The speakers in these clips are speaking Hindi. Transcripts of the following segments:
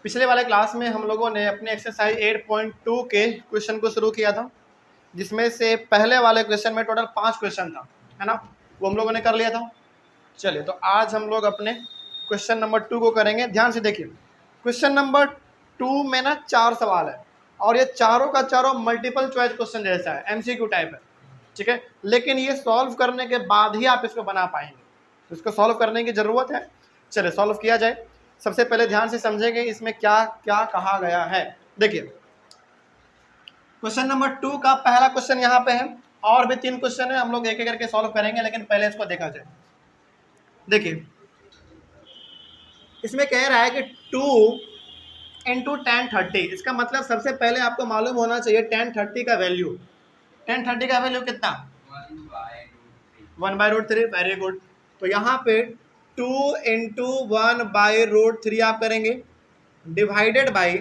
पिछले वाले क्लास में हम लोगों ने अपने एक्सरसाइज 8.2 के क्वेश्चन को शुरू किया था, जिसमें से पहले वाले क्वेश्चन में टोटल 5 क्वेश्चन था, है ना, वो हम लोगों ने कर लिया था। चलिए, तो आज हम लोग अपने क्वेश्चन नंबर 2 को करेंगे। ध्यान से देखिए, क्वेश्चन नंबर 2 में ना 4 सवाल है और ये चारों का चारों मल्टीपल चॉइस क्वेश्चन जैसा है, एमसीक्यू टाइप है, ठीक है। लेकिन ये सॉल्व करने के बाद ही आप इसको बना पाएंगे, तो इसको सॉल्व करने की ज़रूरत है। चलिए सॉल्व किया जाए। सबसे पहले ध्यान से समझेंगे इसमें क्या क्या कहा गया है। देखिए, क्वेश्चन नंबर 2 का पहला क्वेश्चन यहाँ पे है, और भी 3 क्वेश्चन है, हम लोग एक एक करके सॉल्व करेंगे, लेकिन पहले इसको देखा जाए। देखिए, इसमें कह रहा है कि 2 इंटू 1030, इसका मतलब सबसे पहले आपको मालूम होना चाहिए 1030 का वैल्यू। 1030 का वैल्यू कितना? 1/√3। Very good. तो यहाँ पे 2 इंटू 1/√3 आप करेंगे, डिवाइडेड बाई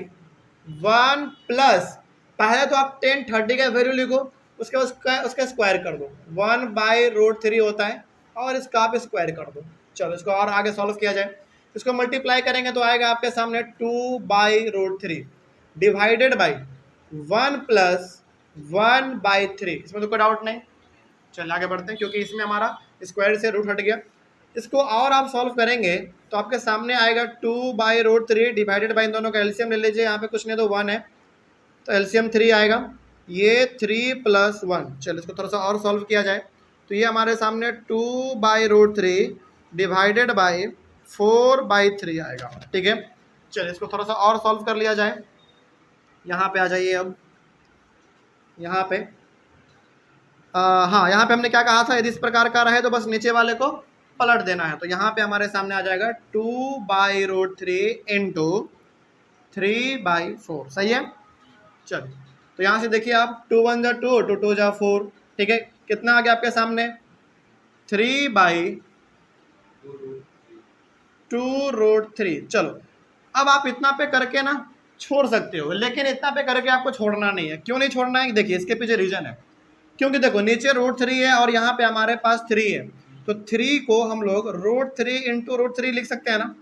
1 प्लस, पहले तो आप 1030 का वैल्यू लिखो, उसका स्क्वायर कर दो। 1/√3 होता है और इसका आप स्क्वायर कर दो। चलो इसको और आगे सॉल्व किया जाए। इसको मल्टीप्लाई करेंगे तो आएगा आपके सामने 2/√3 डिवाइडेड बाई 1 प्लस 1/3। इसमें तो कोई डाउट नहीं। चलिए आगे बढ़ते हैं, क्योंकि इसमें हमारा स्क्वायर से रूट हट गया। इसको और आप सॉल्व करेंगे तो आपके सामने आएगा 2/√3 डिवाइडेड बाई, इन दोनों का एलसीएम ले लीजिए। यहाँ पे कुछ नहीं तो 1 है, तो एलसीएम 3 आएगा। ये 3 + 1। चलिए इसको थोड़ा सा और सॉल्व किया जाए तो ये हमारे सामने 2/√3 डिवाइडेड बाई 4/3 आएगा, ठीक है। चलिए इसको थोड़ा सा और सॉल्व कर लिया जाए। यहाँ पे आ जाइए। अब यहाँ पे हाँ, यहाँ पे हमने क्या कहा था, यदि इस प्रकार का रहे तो बस नीचे वाले को पलट देना है। तो यहाँ पे हमारे सामने आ जाएगा 2/√3 इंटू 3/4। सही है। चलिए, तो यहाँ से देखिए आप, 2 × 1 = 2, 2 × 2 = 4, ठीक है। कितना आ गया आपके सामने? 3/2√3। चलो, अब आप इतना पे करके ना छोड़ सकते हो, लेकिन इतना पे करके आपको छोड़ना नहीं है। क्यों नहीं छोड़ना है? देखिए, इसके पीछे रीजन है। क्योंकि देखो, नीचे √3 है और यहाँ पे हमारे पास 3 है, तो 3 को हम लोग √3 इंटू √3 लिख सकते हैं ना,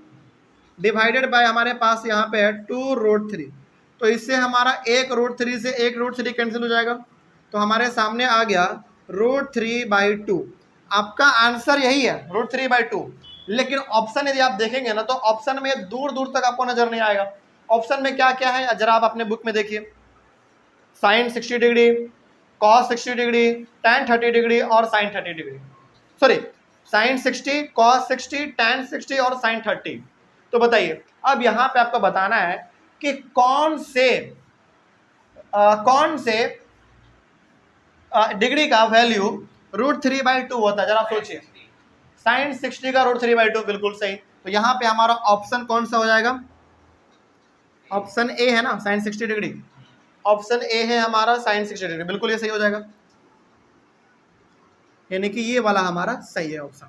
डिवाइडेड बाय हमारे पास यहाँ पे है 2√3। तो इससे हमारा एक √3 से एक √3 कैंसिल हो जाएगा, तो हमारे सामने आ गया √3/2। आपका आंसर यही है, √3/2। लेकिन ऑप्शन यदि आप देखेंगे ना, तो ऑप्शन में दूर दूर तक आपको नजर नहीं आएगा। ऑप्शन में क्या क्या है जरा आप अपने बुक में देखिए। Sine 60 degree, cos 60 degree, tan 30 degree और sin 30 degree. Sorry, sin 60, cos 60, tan 60 और sin 30। तो बताइए, अब यहाँ पे आपको बताना है कि कौन से डिग्री का वैल्यू √3/2 होता है। जरा सोचिए, sin 60 का √3/2, बिल्कुल सही। तो यहाँ पे हमारा ऑप्शन कौन सा हो जाएगा? ऑप्शन ए है ना, sin 60 डिग्री। ऑप्शन ए है हमारा sin 60 डिग्री, बिल्कुल ये सही हो जाएगा, यानी कि ये वाला हमारा सही है ऑप्शन।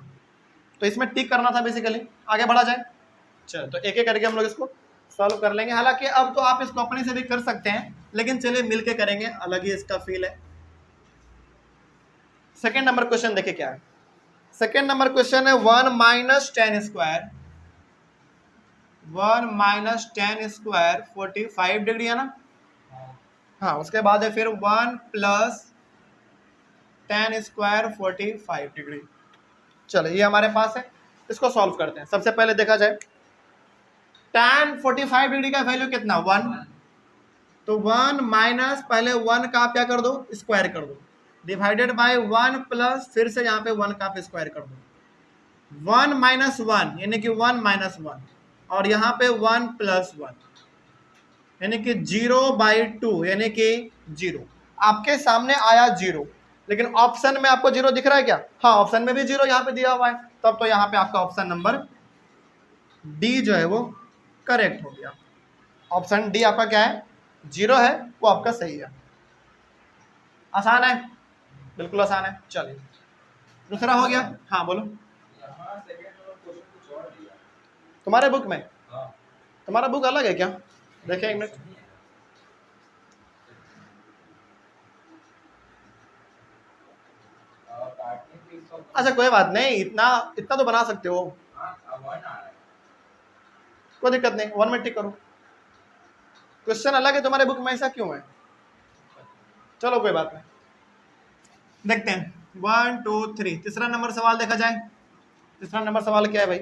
तो इसमें टिक करना था बेसिकली। आगे बढ़ा जाए। चलो, तो एक एक करके हम लोग इसको सॉल्व कर लेंगे। हालांकि अब तो आप इसको अपने से भी कर सकते हैं, लेकिन चलिए मिलके करेंगे, अलग ही इसका फील है। सेकेंड नंबर क्वेश्चन देखिए क्या है। सेकेंड नंबर क्वेश्चन है 1 - 10²। 1 - 10² 45 डिग्री है ना। हाँ, उसके बाद है फिर 1 + 10² 45 डिग्री। चलो, ये हमारे पास है, इसको सॉल्व करते हैं। सबसे पहले देखा जाए, tan 45 डिग्री का वैल्यू कितना? 1। तो 1 माइनस, पहले 1 का आप क्या कर दो, स्क्वायर कर दो, डिवाइडेड बाय 1 प्लस, फिर से यहाँ पे 1 का आप स्क्वायर कर दो। 1 - 1 यानी कि 1 - 1, और यहाँ पे 1 + 1 यानी कि 0/2 यानी कि 0। आपके सामने आया 0, लेकिन ऑप्शन में आपको 0 दिख रहा है क्या? हाँ, ऑप्शन में भी 0 यहाँ पे दिया हुआ है। तब तो यहाँ पे आपका ऑप्शन नंबर डी जो है वो करेक्ट हो गया। ऑप्शन डी आपका क्या है? 0 है, वो आपका सही है। आसान है, बिल्कुल आसान है। चलिए, दूसरा हो गया। हाँ बोलो। तुम्हारे बुक में? तुम्हारा बुक अलग है क्या? देखिए एक मिनट। अच्छा, कोई बात नहीं, इतना तो बना सकते हो, कोई दिक्कत नहीं। 1 में टिक करो। क्वेश्चन अलग है, तुम्हारे बुक में ऐसा क्यों है? चलो कोई बात नहीं, देखते हैं 1 2 3। तीसरा नंबर सवाल देखा जाए। तीसरा नंबर सवाल क्या है भाई?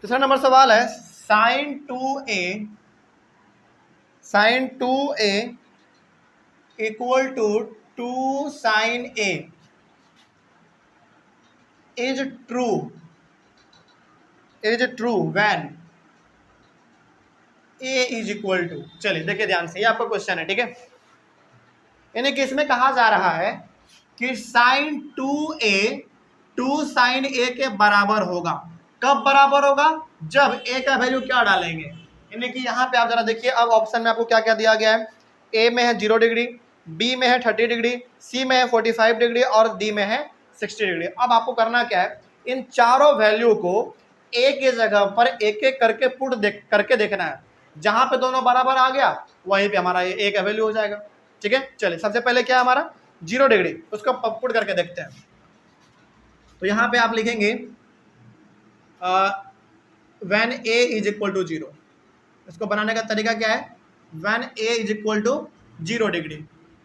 तीसरा नंबर सवाल है sine 2a equal to 2 sine a is true when a is equal to. चलिए देखिए ध्यान से, ये आपका क्वेश्चन है, ठीक है। यानी कि इसमें कहा जा रहा है कि साइन 2 साइन a के बराबर होगा। कब बराबर होगा? जब a का वैल्यू क्या डालेंगे। यानी कि यहाँ पे आप जरा देखिए, अब ऑप्शन में आपको क्या क्या दिया गया है। a में है 0 डिग्री, b में है 30 डिग्री, c में है 45 डिग्री और d में है 60 डिग्री। अब आपको करना क्या है, इन चारों वैल्यू को एक ही जगह पर एक एक करके करके देखना है। जहां पे दोनों बराबर आ गया वहीं पे हमारा ये a का वैल्यू हो जाएगा, ठीक है। चलिए सबसे पहले क्या है हमारा 0 डिग्री, उसको पुट करके देखते हैं। तो यहाँ पे आप लिखेंगे when a is equal to 0। इसको बनाने का तरीका क्या है? When a is equal to 0 degree.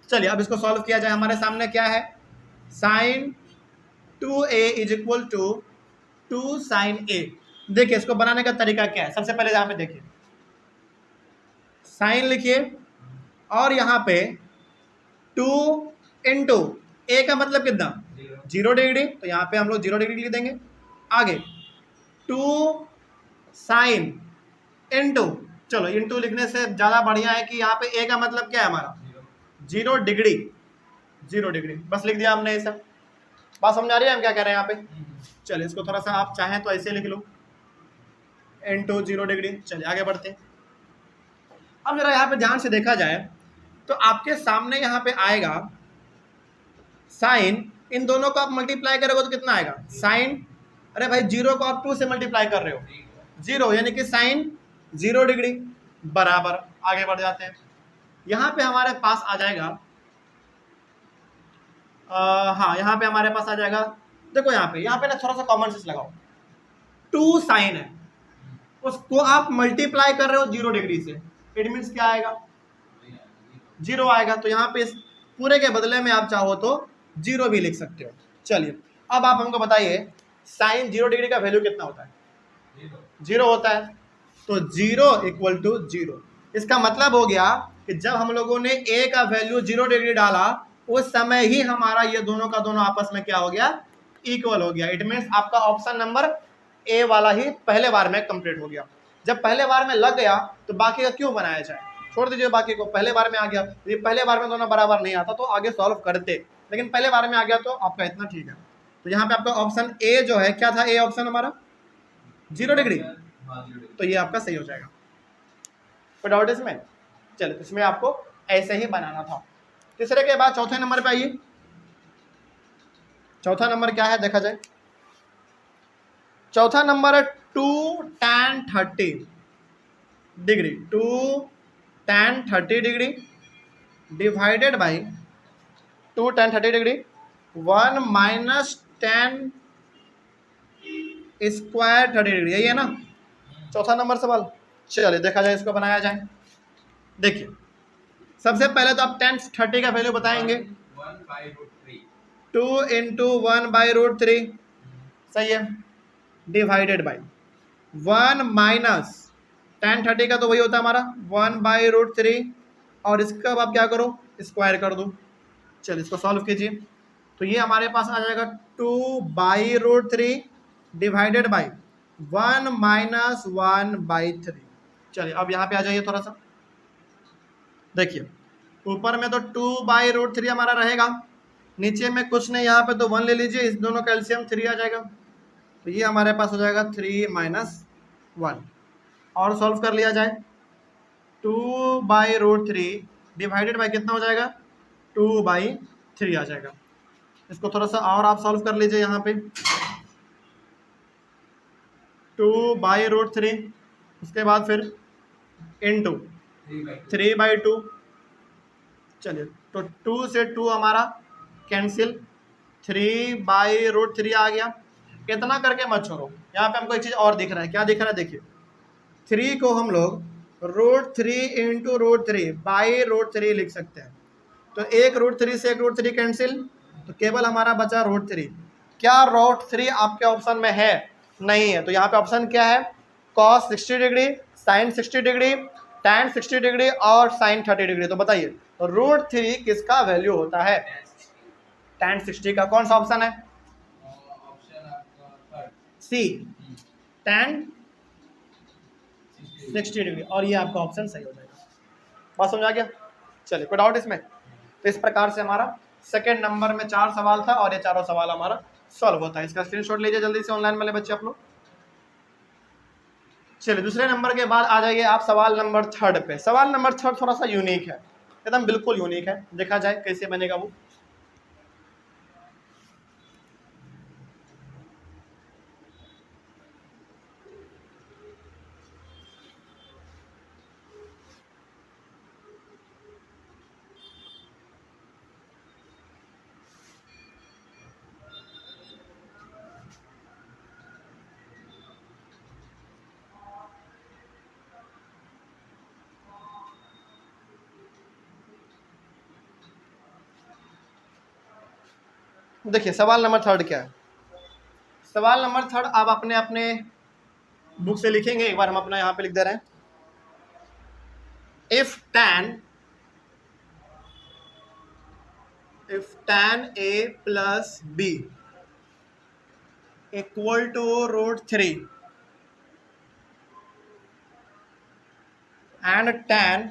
चलिए अब इसको सॉल्व किया जाए। हमारे सामने क्या है, sine 2a is equal to 2 sine a। देखिए इसको बनाने का तरीका क्या है। सबसे पहले यहाँ पे देखिए, साइन लिखिए और यहाँ पे 2 इंटू a का मतलब कितना 0 डिग्री, तो यहाँ पे हम लोग 0 डिग्री लिख देंगे। आगे 2 साइन इंटू, चलो इंटू लिखने से ज़्यादा बढ़िया है कि यहाँ पे a का मतलब क्या है हमारा 0 डिग्री, 0 डिग्री बस लिख दिया हमने। ऐसा बात समझ आ रही है हम क्या कह रहे हैं यहाँ पे? चलिए इसको थोड़ा सा आप चाहें तो ऐसे लिख लो, इंटू 0 डिग्री। चलिए आगे बढ़ते हैं। अब जरा यहाँ पे ध्यान से देखा जाए तो आपके सामने यहाँ पे आएगा साइन, इन दोनों को आप मल्टीप्लाई करोगे तो कितना आएगा साइन, अरे भाई 0 को आप 2 से मल्टीप्लाई कर रहे हो 0, यानी कि साइन 0 डिग्री बराबर। आगे बढ़ जाते हैं। यहाँ पे हमारे पास आ जाएगा हाँ यहाँ पे हमारे पास आ जाएगा, देखो यहाँ पे ना थोड़ा सा कॉमन सेंस लगाओ। 2 साइन है, उसको आप मल्टीप्लाई कर रहे हो 0 डिग्री से, इट मीन्स क्या आएगा 0 आएगा। तो यहाँ पे इस पूरे के बदले में आप चाहो तो 0 भी लिख सकते हो। चलिए अब आप हमको बताइए साइन 0 डिग्री का वैल्यू कितना होता है? 0 होता है। तो 0 इक्वल टू 0, इसका मतलब हो गया कि जब हम लोगों ने a का वैल्यू 0 डिग्री डाला उस समय ही हमारा ये दोनों का दोनों आपस में क्या हो गया, इक्वल हो गया। इट मीन्स आपका ऑप्शन नंबर a वाला ही पहले बार में कंप्लीट हो गया। जब पहले बार में लग गया तो बाकी का क्यों बनाया जाए, छोड़ दीजिए बाकी को। पहले बार में आ गया, ये पहले बार में दोनों बराबर नहीं आता तो आगे सॉल्व करते, लेकिन पहले बार में आ गया तो आपका इतना ठीक है। तो यहाँ पे आपका ऑप्शन ए जो है, क्या था ए ऑप्शन हमारा 0 डिग्री, तो ये आपका सही हो जाएगा। कोई डाउट इसमें? चलिए इसमें आपको ऐसे ही बनाना था। तीसरे के बाद चौथे नंबर पे आइए। चौथा नंबर क्या है देखा जाए। चौथा नंबर है 2 tan 30 degree, 2 tan 30 degree divided by 2 tan 30 degree 1 minus tan square 30 degree, यही है ना चौथा नंबर सवाल। चलिए देखा जाए, इसको बनाया जाए। देखिए सबसे पहले तो आप tan 30 का वैल्यू बताएंगे 2 इंटू 1/√3, सही है, डिवाइडेड बाई 1 माइनस tan 30 का तो वही होता है हमारा 1/√3, और इसका अब आप क्या करो स्क्वायर कर दो। चलिए इसको सॉल्व कीजिए। तो ये हमारे पास आ जाएगा 2/√3 डिवाइडेड बाई 1 माइनस 1/3। चलिए अब यहाँ पे आ जाइए थोड़ा सा, देखिए ऊपर में तो 2/√3 हमारा रहेगा, नीचे में कुछ नहीं, यहाँ पे तो 1 ले लीजिए, इस दोनों का एलसीएम 3 आ जाएगा। तो ये हमारे पास हो जाएगा 3 माइनस 1, और सॉल्व कर लिया जाए 2/√3 डिवाइडेड बाई कितना हो जाएगा 2/3 आ जाएगा। इसको थोड़ा सा और आप सॉल्व कर लीजिए, यहाँ पे 2/√3, उसके बाद फिर इंटू 3/2। चलिए तो 2 से 2 हमारा कैंसिल, 3/√3 आ गया। इतना करके मत छोड़ो, यहाँ पे हमको एक चीज़ और दिख रहा है, क्या दिख रहा है देखिए, 3 को हम लोग √3 इंटू √3 बाई √3 लिख सकते हैं। तो एक √3 से एक √3 कैंसिल, तो केवल हमारा बचा √3। क्या √3 आपके ऑप्शन में है? नहीं है। तो यहाँ पे ऑप्शन क्या है? cos 60 degree, sin 60 degree, tan 60 degree और sin 30 डिग्री। तो बताइए √3 किसका वैल्यू होता है? tan 60 का। कौन सा ऑप्शन है? सी, tan 60 डिग्री। और ये आपका ऑप्शन सही हो जाएगा। बात समझ आ गया? चलिए, कोई डाउट इसमें? तो इस प्रकार से हमारा सेकंड नंबर में 4 सवाल था और ये चारों सवाल हमारा सॉल्व होता है। इसका स्क्रीनशॉट लीजिए जल्दी से ऑनलाइन वाले बच्चे आप लोग। चलिए, दूसरे नंबर के बाद आ जाइए आप सवाल नंबर 3 पे। सवाल नंबर 3 थोड़ा सा यूनिक है, एकदम बिल्कुल यूनिक है। देखा जाए कैसे बनेगा वो। देखिए सवाल नंबर 3 क्या है। सवाल नंबर 3 आप अपने अपने बुक से लिखेंगे। एक बार हम अपना यहाँ पे लिख दे रहे हैं। If tan a plus b equal to √3 and tan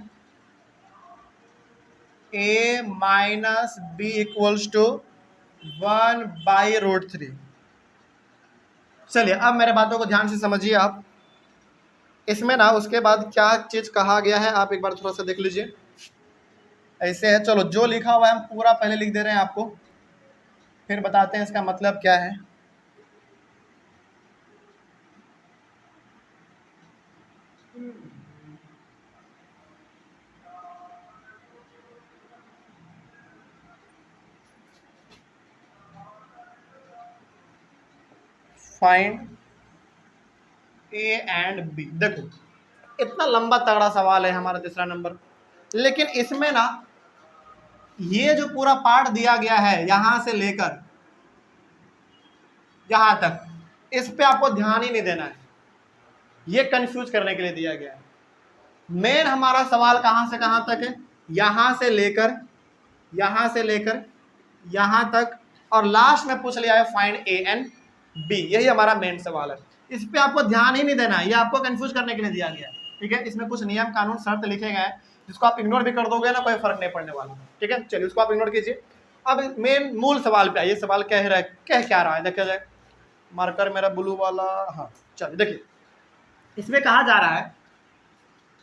a minus b equals to 1/√3। चलिए, अब मेरे बातों को ध्यान से समझिए आप। इसमें ना उसके बाद क्या चीज कहा गया है आप एक बार थोड़ा सा देख लीजिए। ऐसे है, चलो जो लिखा हुआ है हम पूरा पहले लिख दे रहे हैं आपको, फिर बताते हैं इसका मतलब क्या है। Find a and b. देखो इतना लंबा तगड़ा सवाल है हमारा तीसरा नंबर, लेकिन इसमें ना ये जो पूरा पार्ट दिया गया है यहां से लेकर यहां तक, इस पे आपको ध्यान ही नहीं देना है। ये कंफ्यूज करने के लिए दिया गया है। मेन हमारा सवाल कहां से कहां तक है? यहां से लेकर यहां तक, और लास्ट में पूछ लिया है फाइंड ए एंड बी। यही हमारा मेन सवाल है। इस पे आपको ध्यान ही नहीं देना है, ये आपको कंफ्यूज करने के लिए दिया गया है। ठीक है, इसमें कुछ नियम कानून शर्त लिखे गए हैं जिसको आप इग्नोर भी कर दोगे ना, कोई फर्क नहीं पड़ने वाला। ठीक है, चलिए उसको आप इग्नोर कीजिए। अब मेन मूल सवाल पे आइए। सवाल कह क्या रहा है देखा जाए। मार्कर मेरा ब्लू वाला, हाँ चलिए देखिए। इसमें कहा जा रहा है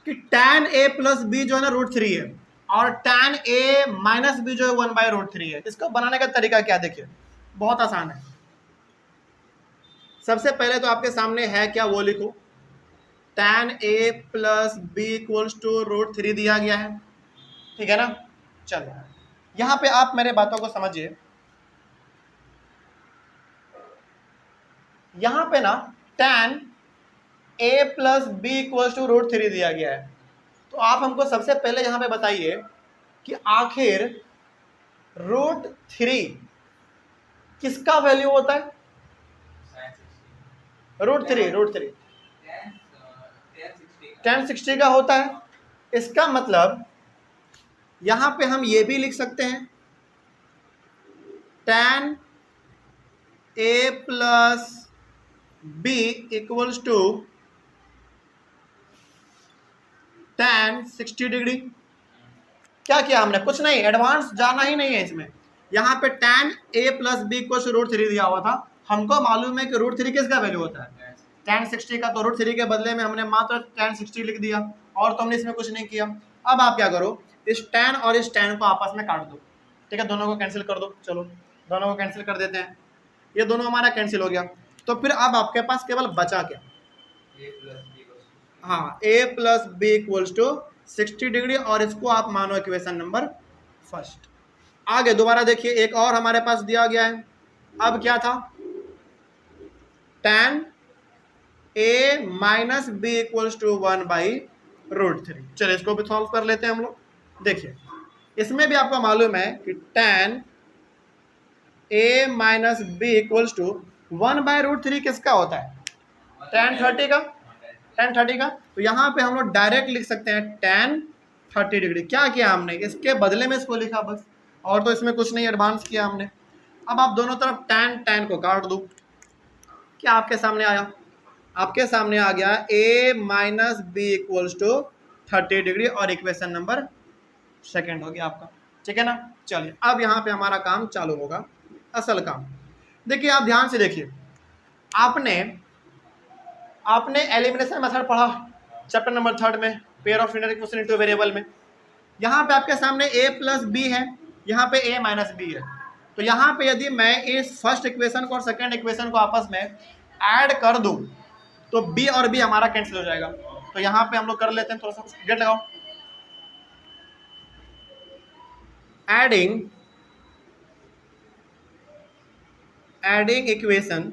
कि tan a प्लस बी जो है ना √3 है, और tan a माइनस बी जो है 1/√3 है। इसको बनाने का तरीका क्या? देखिए बहुत आसान है। सबसे पहले तो आपके सामने है क्या वो लिखो। tan a plus b equals to √3 दिया गया है, ठीक है ना। चलो यहां पे आप मेरे बातों को समझिए। यहां पे ना tan a plus b equals to √3 दिया गया है। तो आप हमको सबसे पहले यहां पे बताइए कि आखिर √3 किसका वैल्यू होता है? √3 tan 60 का होता है। इसका मतलब यहां पे हम ये भी लिख सकते हैं tan a plus b equals to tan 60 degree. क्या किया हमने? कुछ नहीं, एडवांस जाना ही नहीं है इसमें। यहाँ पे tan a plus b equals to √3 दिया हुआ था। हमको मालूम है कि √3 किसका वैल्यू होता है? tan 60 का। तो √3 के बदले में हमने मात्र tan 60 लिख दिया, और तो हमने इसमें कुछ नहीं किया। अब आप क्या करो, इस tan और इस tan को आपस में काट दो। ठीक है, दोनों को कैंसिल कर दो। चलो दोनों को कैंसिल कर देते हैं, ये दोनों हमारा कैंसिल हो गया। तो फिर अब आपके पास केवल बचा क्या? हाँ, a plus b equals to 60 degree, और इसको आप मानो इक्वेशन नंबर फर्स्ट। आगे दोबारा देखिए, एक और हमारे पास दिया गया है। अब क्या था? tan a minus b equals to 1/√3। √3। चलिए इसको भी सॉल्व कर लेते हैं हम लोग। देखिए इसमें भी आपको मालूम है कि tan a minus b equals to 1/√3 किसका होता है? tan 30 का, tan 30 का। तो यहाँ पे हम लोग डायरेक्ट लिख सकते हैं tan 30 डिग्री। क्या किया हमने, इसके बदले में इसको लिखा बस, और तो इसमें कुछ नहीं एडवांस किया हमने। अब आप दोनों तरफ tan को काट दो, क्या आपके सामने आया? आपके सामने आ गया a minus b equals to 30 degree, और इक्वेशन नंबर सेकेंड हो गया आपका, ठीक है ना। चलिए अब यहाँ पे हमारा काम चालू होगा, असल काम। देखिए आप ध्यान से देखिए, आपने एलिमिनेशन मेथड पढ़ा चैप्टर नंबर 3 में, pair of linear equation into variable में। यहाँ पे आपके सामने a प्लस बी है, यहाँ पे a माइनस बी है। तो यहाँ पे यदि मैं इस फर्स्ट इक्वेशन को और सेकंड इक्वेशन को आपस में ऐड कर दूं तो b और b हमारा कैंसिल हो जाएगा। तो यहाँ पे हम लोग कर लेते हैं, थोड़ा सा गेट लगाओ। Adding equation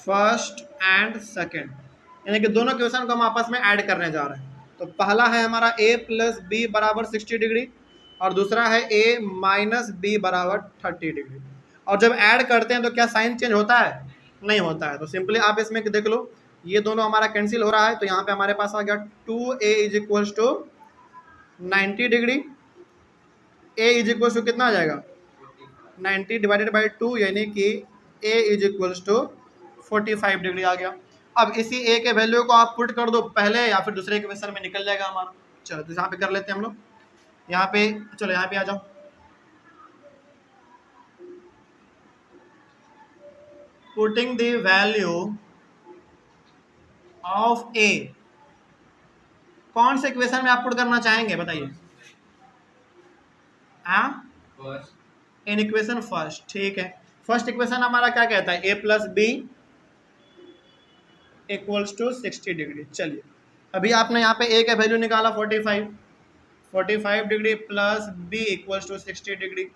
first and second, यानी कि दोनों इक्वेशन को हम आपस में ऐड करने जा रहे हैं। तो पहला है हमारा a प्लस बी बराबर 60 डिग्री, और दूसरा है a माइनस बी बराबर 30 डिग्री। और जब ऐड करते हैं तो क्या साइन चेंज होता है? नहीं होता है। तो सिंपली आप इसमें देख लो, ये दोनों हमारा कैंसिल हो रहा है। तो यहाँ पे हमारे पास आ गया 2a is equals to 90 degree, a is equals to कितना आ जाएगा? 90 डिवाइडेड बाई 2, यानी कि a is equals to 45 degree आ गया। अब इसी a के वैल्यू को आप पुट कर दो पहले या फिर दूसरे इक्वेशन में, निकल जाएगा हमारा। चलो तो यहाँ पे कर लेते हैं हम लोग, यहाँ पे चलो यहाँ पे आ जाओ। Putting the value of a, कौन से इक्वेशन में आप पुट करना चाहेंगे बताइए? इन इक्वेशन फर्स्ट, ठीक है। फर्स्ट इक्वेशन हमारा क्या कहता है? a plus b equals to 60 degree. चलिए अभी आपने यहाँ पे a का वैल्यू निकाला 45 degree plus b equals to 60 degree.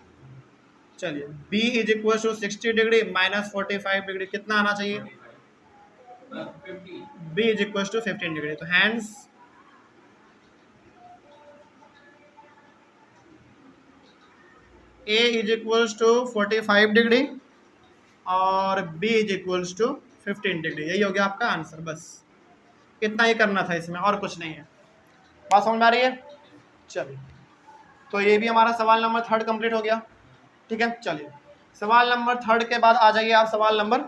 चलिए b is equals to 60 degree minus 45 degree, कितना आना चाहिए? b is equals to 15 degree. तो hence a is equals to 45 degree और b is equals to 15 degree. यही हो गया आपका आंसर। बस इतना ही करना था इसमें, और कुछ नहीं है। बात समझ में आ रही है? चलिए तो ये भी हमारा सवाल नंबर 3 कंप्लीट हो गया, ठीक है। चलिए सवाल नंबर 3 के बाद आ जाइए आप सवाल नंबर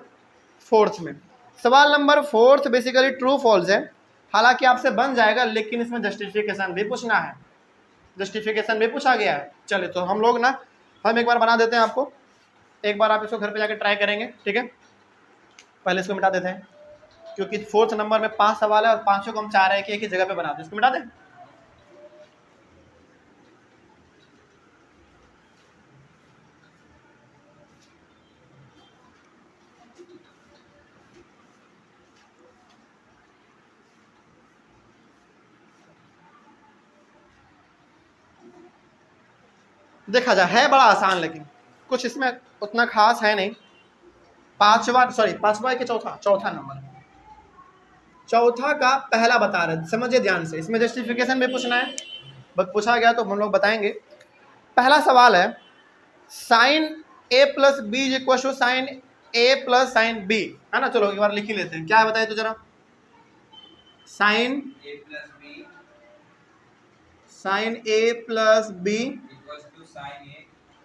4 में। सवाल नंबर 4 बेसिकली ट्रू फॉल्स है, हालांकि आपसे बन जाएगा, लेकिन इसमें जस्टिफिकेशन भी पूछना है। जस्टिफिकेशन भी पूछा गया है। चलिए तो हम लोग ना, हम एक बार बना देते हैं आपको, एक बार आप इसको घर पे जाकर ट्राई करेंगे, ठीक है। पहले इसको मिटा देते हैं, क्योंकि 4th नंबर में 5 सवाल है और 5 को हम चाह रहे हैं कि एक ही जगह पे बना दें। इसको मिटा दें। देखा जाए है बड़ा आसान, लेकिन कुछ इसमें उतना खास है नहीं। पांचवा के चौथा नंबर, चौथा का पहला बता रहे, समझिए ध्यान से। इसमें जस्टिफिकेशन भी पूछना है, बस पूछा गया तो हम लोग बताएंगे। पहला सवाल है sine a plus b is equal to sine a plus sine b, है ना। चलो एक बार लिख ही लेते हैं, क्या है बताइए तो जरा। Sine a plus b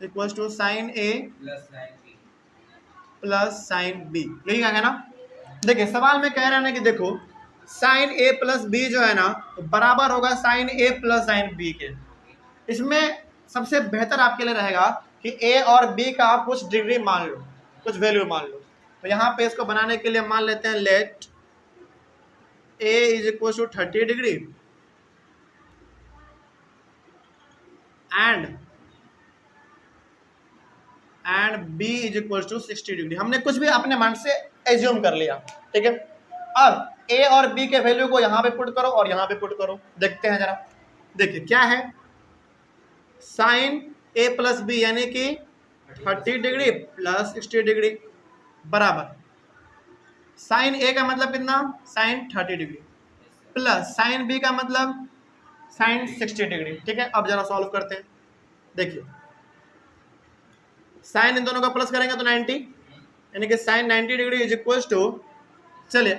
equal to sine a plus sine b, यही कहेंगे ना। देखिए सवाल में कह रहे हैं ना कि देखो साइन a प्लस बी जो है ना बराबर होगा sine a plus sine b के। इसमें सबसे बेहतर आपके लिए रहेगा कि a और b का आप कुछ डिग्री मान लो, कुछ वैल्यू मान लो। तो यहाँ पे इसको बनाने के लिए मान लेते हैं let a is equal to 30 degree and b is equal to 60 degree. हमने कुछ भी अपने मन से एज्यूम कर लिया, ठीक है। अब a और b के वैल्यू को यहाँ पे पुट करो और यहाँ पे पुट करो, देखते हैं जरा। देखिए क्या है, साइन a प्लस बी यानी कि 30 डिग्री प्लस 60 डिग्री बराबर साइन a का मतलब कितना, sine 30 degree. Plus sine b का मतलब साइन 60 डिग्री। ठीक है, अब जरा सॉल्व करते हैं। देखिए साइन इन दोनों का प्लस करेंगे तो 90, यानी कि sine 90 degree is equal to, चलिए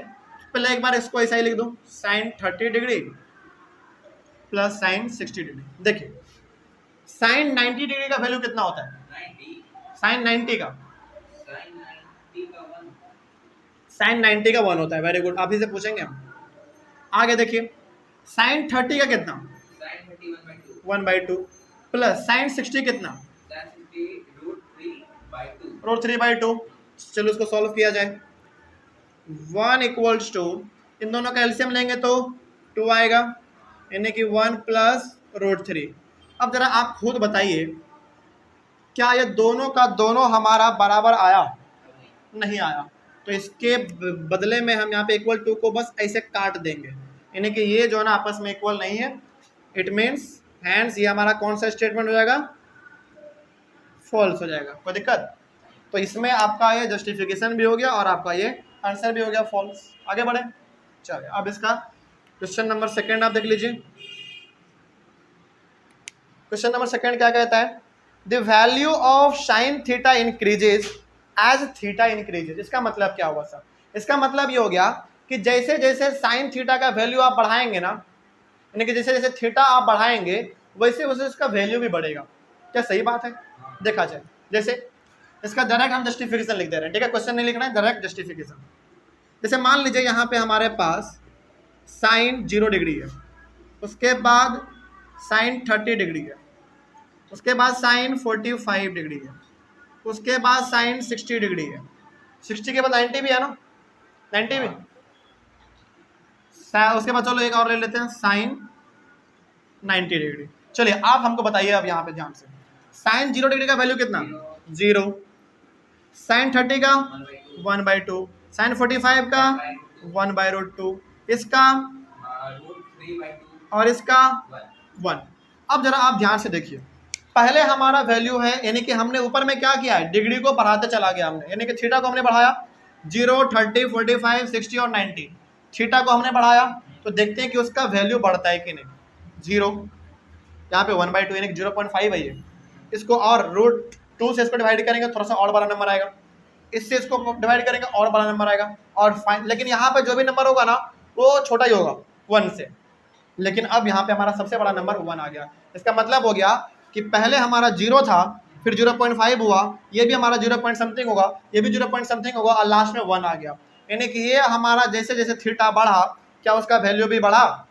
पहले एक बार इसको ऐसा ही लिख दो, sine 30 degree plus sine 60 degree. देखिए साइन 90 डिग्री का वैल्यू कितना होता है? साइन 90 का, साइन 90 का 1 होता है। वेरी गुड, आप ही से पूछेंगे हम। आगे देखिए साइन 30 का कितना? 1/2 प्लस साइन 60 कितना? √3/2। चलो इसको सॉल्व किया जाए। 1 इक्वल्स टू, इन दोनों का एलसीएम लेंगे तो 2 आएगा, यानी कि 1 प्लस √3। अब जरा आप खुद बताइए क्या ये दोनों का दोनों हमारा बराबर आया? नहीं आया, तो इसके बदले में हम यहाँ पे इक्वल टू को बस ऐसे काट देंगे, यानी कि ये जो है ना आपस में इक्वल नहीं है। इट मीन्स हैंड्स ये हमारा कौन सा स्टेटमेंट हो जाएगा? फॉल्स हो जाएगा। कोई दिक्कत? तो इसमें आपका ये जस्टिफिकेशन भी हो गया और आपका ये आंसर भी हो गया फॉल्स। आगे बढ़े, चलिए अब इसका क्वेश्चन नंबर सेकंड आप देख लीजिए। क्वेश्चन नंबर सेकंड क्या कहता है? The value of sine theta increases as theta increases. इसका मतलब क्या हुआ सर? इसका मतलब ये हो गया कि जैसे जैसे साइन थीटा का वैल्यू आप बढ़ाएंगे ना, यानी कि जैसे जैसे थीटा आप बढ़ाएंगे वैसे वैसे उसका वैल्यू भी बढ़ेगा। क्या सही बात है? देखा जाए, जैसे इसका डायरेक्ट हम जस्टिफिकेशन लिख दे रहे हैं। ठीक है, क्वेश्चन नहीं लिखना है, डायरेक्ट जस्टिफिकेशन। जैसे मान लीजिए यहाँ पे हमारे पास साइन 0 डिग्री है, उसके बाद साइन 30 डिग्री है, उसके बाद साइन 45 डिग्री है, उसके बाद साइन 60 डिग्री है, 60 के बाद 90 भी है ना, 90 भी। उसके बाद चलो एक और ले लेते हैं, साइन 90 डिग्री। चलिए आप हमको बताइए अब यहाँ पे ध्यान से, साइन 0 डिग्री का वैल्यू कितना? 0। साइन 30 का 1/2, साइन 45 का 1/√2, इसका और इसका 1। अब जरा आप ध्यान से देखिए, पहले हमारा वैल्यू है, यानी कि हमने ऊपर में क्या किया है? डिग्री को बढ़ाते चला गया हमने, यानी कि थीटा को हमने बढ़ाया 0, 30, 45, 60 और 90। थीटा को हमने बढ़ाया तो देखते हैं कि उसका वैल्यू बढ़ता है कि नहीं। 0 यहाँ पे 1/2 यानी कि 0.5 है ये। इसको और √2 से इसको डिवाइड करेंगे थोड़ा सा और बड़ा नंबर आएगा, इससे इसको डिवाइड करेंगे और बड़ा नंबर आएगा, और लेकिन यहाँ पे जो भी नंबर होगा ना वो छोटा ही होगा 1 से। लेकिन अब यहाँ पे हमारा सबसे बड़ा नंबर 1 आ गया। इसका मतलब हो गया कि पहले हमारा 0 था, फिर 0.5 हुआ, ये भी हमारा 0 पॉइंट समथिंग होगा, ये भी 0 पॉइंट समथिंग होगा, और लास्ट में 1 आ गया। यानी कि ये हमारा जैसे जैसे थीटा बढ़ा, क्या उसका वैल्यू भी बढ़ा?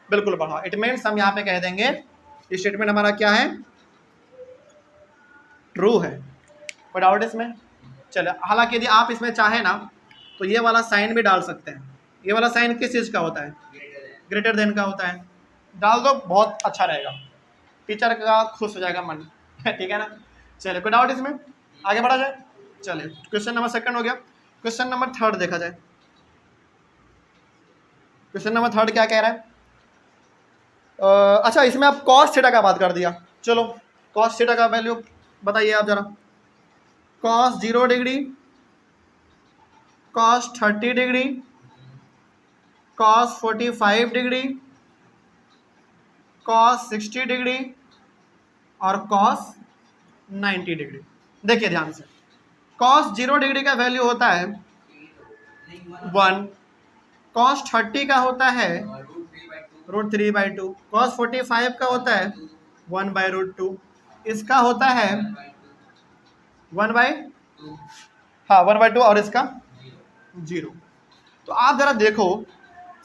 बिल्कुल बढ़ा। इट मीन्स हम यहाँ पे कह देंगे स्टेटमेंट हमारा क्या है? ट्रू है। कोई डाउट इसमें? चलो, हालांकि यदि आप इसमें चाहे ना तो ये वाला साइन भी डाल सकते हैं। ये वाला साइन किस चीज़ का होता है? ग्रेटर देन का होता है। डाल दो, बहुत अच्छा रहेगा, टीचर का खुश हो जाएगा मन। ठीक है ना? चलिए, कोई डाउट इसमें? आगे बढ़ा जाए। चलिए, क्वेश्चन नंबर सेकंड हो गया। क्वेश्चन नंबर थर्ड देखा जाए। क्वेश्चन नंबर थर्ड क्या कह रहा है? अच्छा, इसमें आप कॉस थीटा का बात कर दिया। चलो कॉस थीटा का वैल्यू बताइए आप जरा। Cos 0 degree, cos 30 degree, cos 45 degree, cos 60 degree और कॉस 90 डिग्री। देखिए ध्यान से, कॉस 0 डिग्री का वैल्यू होता है 1, कॉस 30 का होता है √3/2, कॉस 45 का होता है 1/√2, इसका होता है 1/2 और इसका 0। तो आप जरा देखो,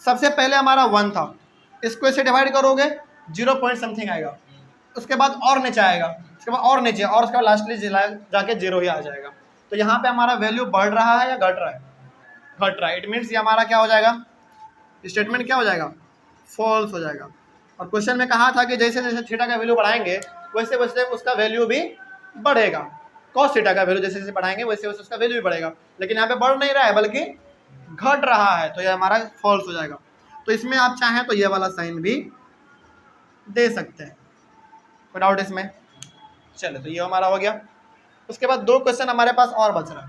सबसे पहले हमारा 1 था, इसको इसे डिवाइड करोगे 0 पॉइंट समथिंग आएगा, उसके बाद और नीचे आएगा, उसके बाद और नीचे, और उसके बाद लास्टली जाके 0 ही आ जाएगा। तो यहाँ पे हमारा वैल्यू बढ़ रहा है या घट रहा है? घट रहा है। इट मीन्स ये हमारा क्या हो जाएगा? स्टेटमेंट क्या हो जाएगा? फॉल्स हो जाएगा। और क्वेश्चन में कहा था कि जैसे जैसे थीटा का वैल्यू बढ़ाएंगे वैसे वैसे उसका वैल्यू भी बढ़ेगा। कॉस थीटा का वैल्यू जैसे जैसे बढ़ाएंगे वैसे वैसे उसका वैल्यू भी बढ़ेगा, लेकिन यहाँ पे बढ़ नहीं रहा है बल्कि घट रहा है, तो ये हमारा फॉल्स हो जाएगा। तो इसमें आप चाहें तो ये वाला साइन भी दे सकते हैं। कोई डाउट इसमें? चलो, तो ये हमारा हो गया। उसके बाद 2 क्वेश्चन हमारे पास और बच रहा है,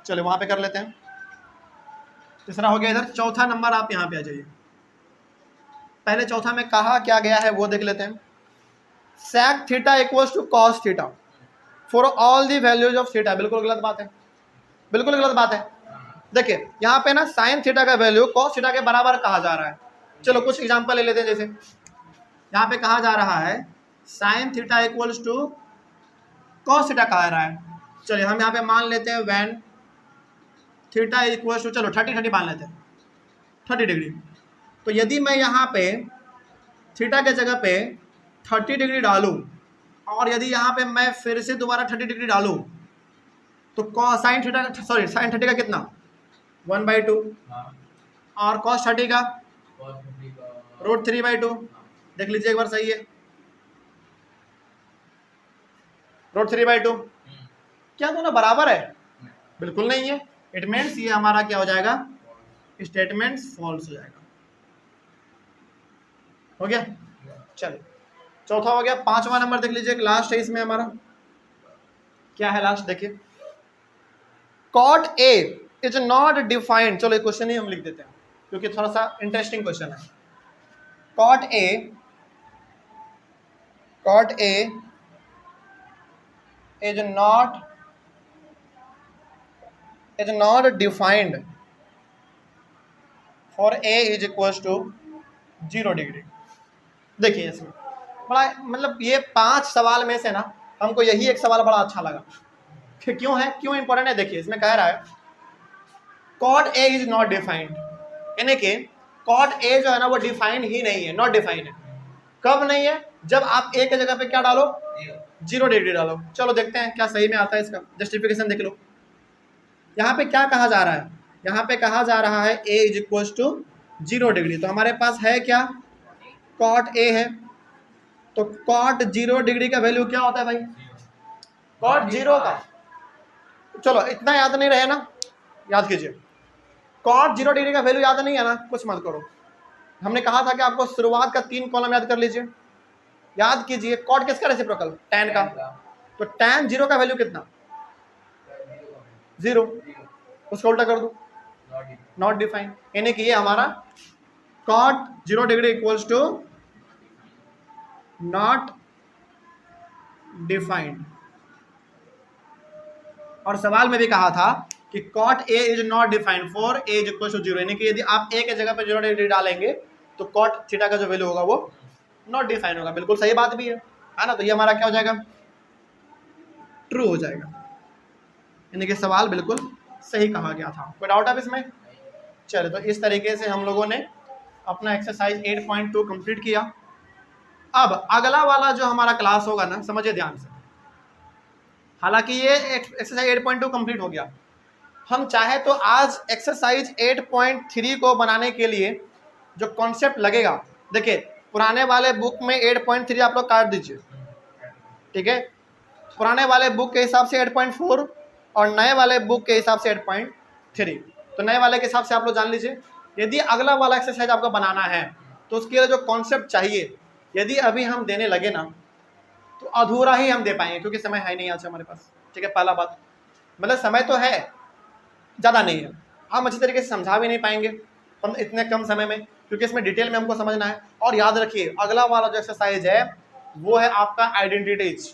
चलो वहाँ पे कर लेते हैं। तीसरा हो गया इधर, चौथा नंबर आप यहाँ पे आ जाइए। पहले चौथा में कहा क्या गया है वो देख लेते हैं। sec theta equals to cos theta for all the values of theta. बिल्कुल गलत बात है, बिल्कुल गलत बात है। देखिए यहाँ पे ना साइन थीटा का वैल्यू कॉस थीटा के बराबर कहा जा रहा है। चलो कुछ एग्जांपल ले लेते हैं। जैसे यहाँ पे कहा जा रहा है sine theta equals to cos theta कहा जा रहा है। चलिए हम यहाँ पे मान लेते हैं व्हेन थीटा इक्वल्स टू, चलो 30 मान लेते हैं, 30 डिग्री। तो यदि मैं यहाँ पे थीटा के जगह पे 30 डिग्री डालूँ और यदि यहाँ पे मैं फिर से दोबारा 30 डिग्री डालूँ तो साइन थीटा, सॉरी साइन 30 का कितना 1/2 और कॉस 30 का √3/2। देख लीजिए एक बार, सही है √3/2। क्या दोनों बराबर है? बिल्कुल नहीं है। इट मीन्स ये हमारा क्या हो जाएगा, स्टेटमेंट फॉल्स हो जाएगा। हो गया। चलो चौथा हो गया। पांचवा नंबर देख लीजिए, लास्ट है इसमें हमारा। क्या है लास्ट, देखिए cot A is not defined. चलो एक क्वेश्चन ही हम लिख देते हैं क्योंकि थोड़ा सा इंटरेस्टिंग क्वेश्चन है। cot A is not defined for A is equals to 0 degree. देखिए इसमें बड़ा मतलब ये 5 सवाल में से ना हमको यही एक सवाल बड़ा अच्छा लगा। क्यों है, क्यों इंपॉर्टेंट है? देखिए इसमें कह रहा है cot A is not defined, यानी कि cot A जो है ना वो डिफाइन ही नहीं है, नॉट डिफाइन है। कब नहीं है? जब आप A के जगह पे क्या डालो, 0 डिग्री डालो। चलो देखते हैं क्या सही में आता है। इसका जस्टिफिकेशन देख लो। यहाँ पे क्या कहा जा रहा है, यहाँ पे कहा जा रहा है A is equal to 0 degree. तो हमारे पास है क्या, cot A है। तो cot 0 डिग्री का वैल्यू क्या होता है भाई, cot 0 का। चलो इतना याद नहीं रहे ना, याद कीजिए। cot 0 डिग्री का वैल्यू याद नहीं है ना, कुछ मत करो। हमने कहा था कि आपको शुरुआत का 3 कॉलम याद कर लीजिए। याद कीजिए cot किसका रेसिप्रोकल, tan का। तो tan 0 का वैल्यू कितना, 0। उसका उल्टा कर दो, नॉट डिफाइन। यानी कि ये हमारा cot 0 degree equals to not defined. और सवाल में भी कहा था कि cot A is not defined for A is equal to 0, यानी कि यदि आप A के जगह पे 0 डिग्री डालेंगे तो cot थीटा का जो वैल्यू होगा वो नॉट डिफाइंड होगा। बिल्कुल सही बात भी है ना। तो ये हमारा क्या हो जाएगा, ट्रू हो जाएगा। यानी कि सवाल बिल्कुल सही कहा गया था। कोई डाउट है इसमें? चलो तो इस तरीके से हम लोगों ने अपना एक्सरसाइज 8.2 कंप्लीट किया। अब अगला वाला जो हमारा क्लास होगा ना, समझिए ध्यान से। हालांकि ये एक्सरसाइज 8.2 कंप्लीट हो गया, हम चाहे तो आज एक्सरसाइज 8.3 को बनाने के लिए जो कॉन्सेप्ट लगेगा, देखिए पुराने वाले बुक में 8.3 आप लोग काट दीजिए, ठीक है। पुराने वाले बुक के हिसाब से 8.4 और नए वाले बुक के हिसाब से 8.3। तो नए वाले के हिसाब से आप लोग जान लीजिए। यदि अगला वाला एक्सरसाइज आपको बनाना है तो उसके लिए जो कॉन्सेप्ट चाहिए, यदि अभी हम देने लगे ना तो अधूरा ही हम दे पाएंगे, क्योंकि समय है नहीं आज हमारे पास, ठीक है। पहला बात, मतलब समय तो है, ज़्यादा नहीं है, हम अच्छी तरीके से समझा भी नहीं पाएंगे पर इतने कम समय में, क्योंकि इसमें डिटेल में हमको समझना है। और याद रखिए अगला वाला जो एक्सरसाइज है वो है आपका आइडेंटिटीज।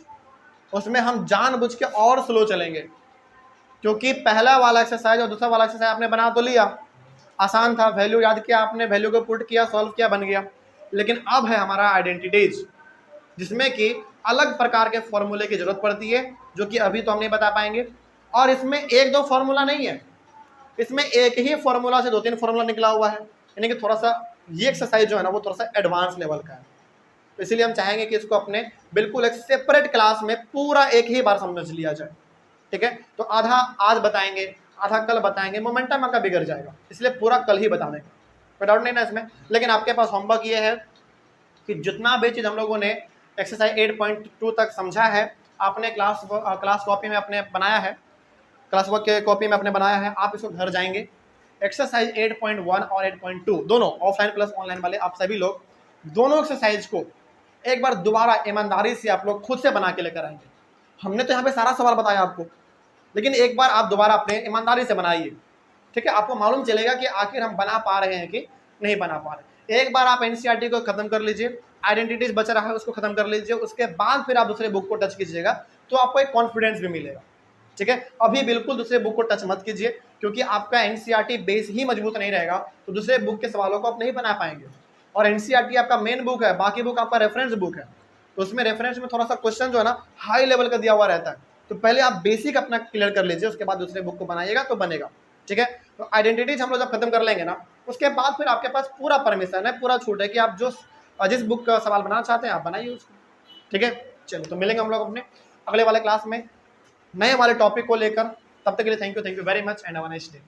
उसमें हम जानबूझ के और स्लो चलेंगे, क्योंकि पहला वाला एक्सरसाइज और दूसरा वाला एक्सरसाइज आपने बना तो लिया, आसान था, वैल्यू याद किया आपने, वैल्यू को पुट किया, सॉल्व किया, बन गया। लेकिन अब है हमारा आइडेंटिटीज, जिसमें कि अलग प्रकार के फॉर्मूले की जरूरत पड़ती है, जो कि अभी तो हम नहीं बता पाएंगे। और इसमें 1-2 फॉर्मूला नहीं है, इसमें एक ही फॉर्मूला से 2-3 फॉर्मूला निकला हुआ है। यानी कि थोड़ा सा ये एक्सरसाइज जो है ना वो थोड़ा सा एडवांस लेवल का है। तो इसीलिए हम चाहेंगे कि इसको अपने बिल्कुल एक सेपरेट क्लास में पूरा एक ही बार समझ लिया जाए, ठीक है। तो आधा आज बताएंगे, आधा कल बताएंगे, मोमेंटम आपका बिगड़ जाएगा, इसलिए पूरा कल ही बता देंगे, कोई डाउट नहीं ना इसमें। लेकिन आपके पास होमवर्क ये है कि जितना भी चीज़ हम लोगों ने एक्सरसाइज 8.2 तक समझा है, आपने क्लास कॉपी में अपने बनाया है, क्लास वर्क के कॉपी में अपने बनाया है, आप इसको घर जाएंगे एक्सरसाइज 8.1 और 8.2 दोनों ऑफलाइन प्लस ऑनलाइन वाले आप सभी लोग दोनों एक्सरसाइज को एक बार दोबारा ईमानदारी से आप लोग खुद से बना के लेकर आएंगे। हमने तो यहाँ पे सारा सवाल बताया आपको, लेकिन एक बार आप दोबारा अपने ईमानदारी से बनाइए, ठीक है। आपको मालूम चलेगा कि आखिर हम बना पा रहे हैं कि नहीं बना पा रहे। एक बार आप एनसीईआरटी को खत्म कर लीजिए, आइडेंटिटीज बचा रहा है उसको खत्म कर लीजिए, उसके बाद फिर आप दूसरे बुक को टच कीजिएगा तो आपको एक कॉन्फिडेंस भी मिलेगा। ठीक है, अभी बिल्कुल दूसरे बुक को टच मत कीजिए, क्योंकि आपका एनसीईआरटी बेस ही मजबूत नहीं रहेगा तो दूसरे बुक के सवालों को आप नहीं बना पाएंगे। और एनसीईआरटी आपका मेन बुक है, बाकी बुक आपका रेफरेंस बुक है, तो उसमें रेफरेंस में थोड़ा सा क्वेश्चन जो है ना हाई लेवल का दिया हुआ रहता है, तो पहले आप बेसिक अपना क्लियर कर लीजिए, उसके बाद दूसरे बुक को बनाइएगा तो बनेगा। ठीक है, तो आइडेंटिटीज हम लोग जब खत्म कर लेंगे ना, उसके बाद फिर आपके पास पूरा परमिशन है, पूरा छूट है कि आप जिस बुक का सवाल बनाना चाहते हैं आप बनाइए उसको। ठीक है, चलो तो मिलेंगे हम लोग अपने अगले वाले क्लास में नए वाले टॉपिक को लेकर। तब तक के लिए thank you very much and have a nice day.